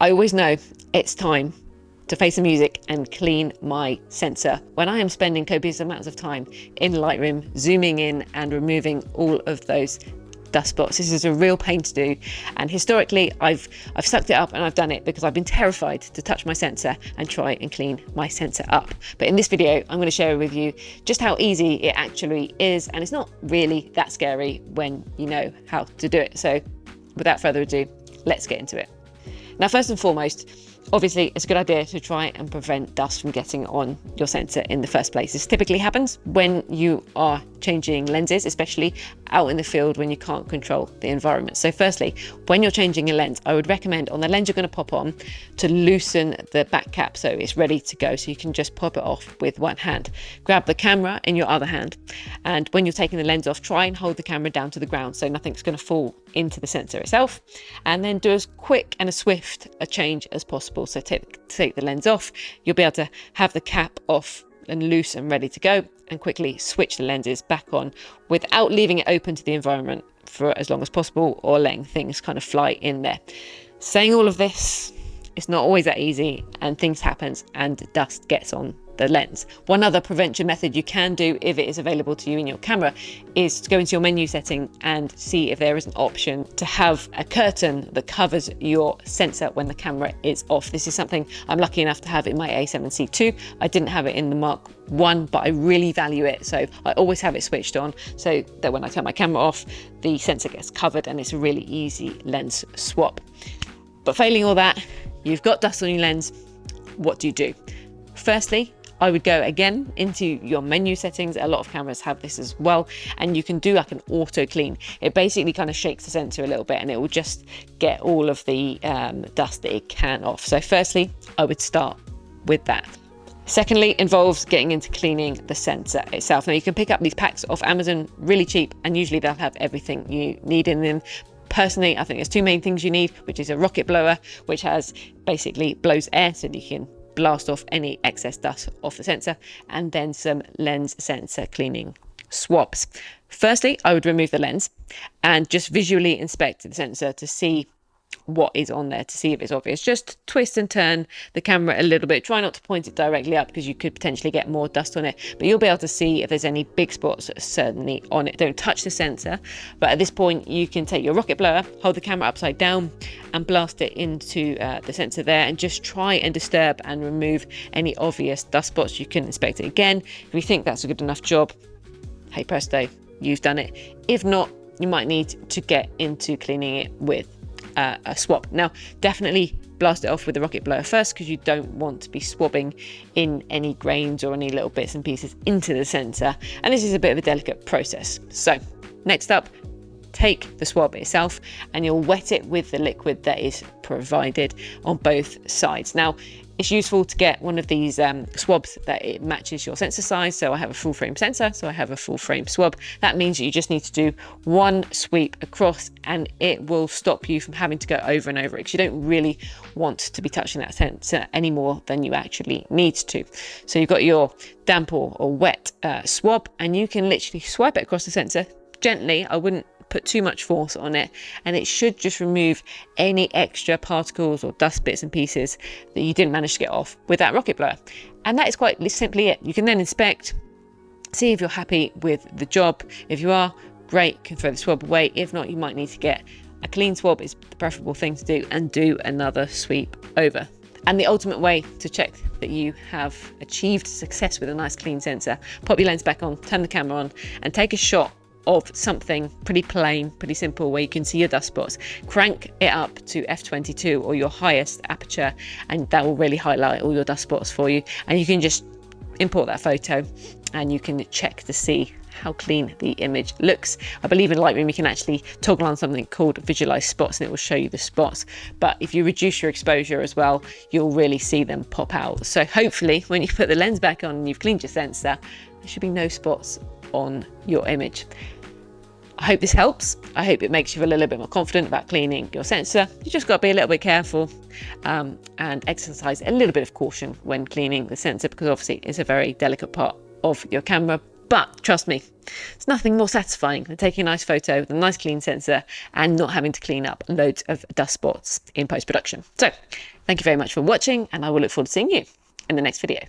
I always know it's time to face the music and clean my sensor when I am spending copious amounts of time in Lightroom, zooming in and removing all of those dust spots. This is a real pain to do, and historically I've sucked it up and I've done it because I've been terrified to touch my sensor and try and clean my sensor up. But in this video I'm going to share with you just how easy it actually is, and it's not really that scary when you know how to do it. So without further ado, let's get into it. Now, first and foremost, obviously it's a good idea to try and prevent dust from getting on your sensor in the first place. This typically happens when you are changing lenses, especially out in the field when you can't control the environment. So firstly, when you're changing a lens, I would recommend on the lens you're going to pop on to loosen the back cap so it's ready to go, so you can just pop it off with one hand. Grab the camera in your other hand, and when you're taking the lens off, try and hold the camera down to the ground so nothing's going to fall into the sensor itself, and then do as quick and as swift a change as possible. So take the lens off, you'll be able to have the cap off and loose and ready to go, and quickly switch the lenses back on without leaving it open to the environment for as long as possible or letting things kind of fly in there. Saying all of this, it's not always that easy, and things happen and dust gets on the lens. One other prevention method you can do if it is available to you in your camera is to go into your menu setting and see if there is an option to have a curtain that covers your sensor when the camera is off. This is something I'm lucky enough to have in my A7C II. I didn't have it in the Mark I, but I really value it, so I always have it switched on so that when I turn my camera off, the sensor gets covered and it's a really easy lens swap. But failing all that, you've got dust on your lens. What do you do? Firstly, I would go again into your menu settings. A lot of cameras have this as well, and you can do like an auto clean. It basically kind of shakes the sensor a little bit and it will just get all of the dust that it can off. So firstly, I would start with that. Secondly, involves getting into cleaning the sensor itself. Now, you can pick up these packs off Amazon really cheap, and usually they'll have everything you need in them. Personally, I think there's two main things you need, which is a rocket blower, which has basically blows air so that you can blast off any excess dust off the sensor, and then some lens sensor cleaning swabs. Firstly, I would remove the lens and just visually inspect the sensor to see what is on there, to see if it's obvious. Just twist and turn the camera a little bit. Try not to point it directly up because you could potentially get more dust on it, but you'll be able to see if there's any big spots certainly on it. Don't touch the sensor, but at this point you can take your rocket blower, hold the camera upside down and blast it into the sensor there, and just try and disturb and remove any obvious dust spots. You can inspect it again. If you think that's a good enough job, hey presto, you've done it. If not, you might need to get into cleaning it with a swab. Now, definitely blast it off with the rocket blower first, because you don't want to be swabbing in any grains or any little bits and pieces into the sensor, and this is a bit of a delicate process. So next up, take the swab itself and you'll wet it with the liquid that is provided on both sides. Now, it's useful to get one of these swabs that it matches your sensor size. So I have a full frame sensor, so I have a full frame swab. That means that you just need to do one sweep across and it will stop you from having to go over and over it, because you don't really want to be touching that sensor any more than you actually need to. So you've got your damp or wet swab, and you can literally swipe it across the sensor gently. I wouldn't put too much force on it, and it should just remove any extra particles or dust bits and pieces that you didn't manage to get off with that rocket blower. And that is quite simply it. You can then inspect, see if you're happy with the job. If you are, great, you can throw the swab away. If not, you might need to get a clean swab, is the preferable thing to do, and do another sweep over. And the ultimate way to check that you have achieved success with a nice clean sensor, pop your lens back on, turn the camera on, and take a shot of something pretty plain, pretty simple, where you can see your dust spots. Crank it up to f22 or your highest aperture, and that will really highlight all your dust spots for you. And you can just import that photo and you can check to see how clean the image looks. I believe in Lightroom you can actually toggle on something called visualize spots, and it will show you the spots. But if you reduce your exposure as well, you'll really see them pop out. So hopefully when you put the lens back on and you've cleaned your sensor, there should be no spots on your image. I hope this helps. I hope it makes you feel a little bit more confident about cleaning your sensor. You just got to be a little bit careful and exercise a little bit of caution when cleaning the sensor, because obviously it's a very delicate part of your camera. But trust me, it's nothing more satisfying than taking a nice photo with a nice clean sensor and not having to clean up loads of dust spots in post-production. So thank you very much for watching, and I will look forward to seeing you in the next video.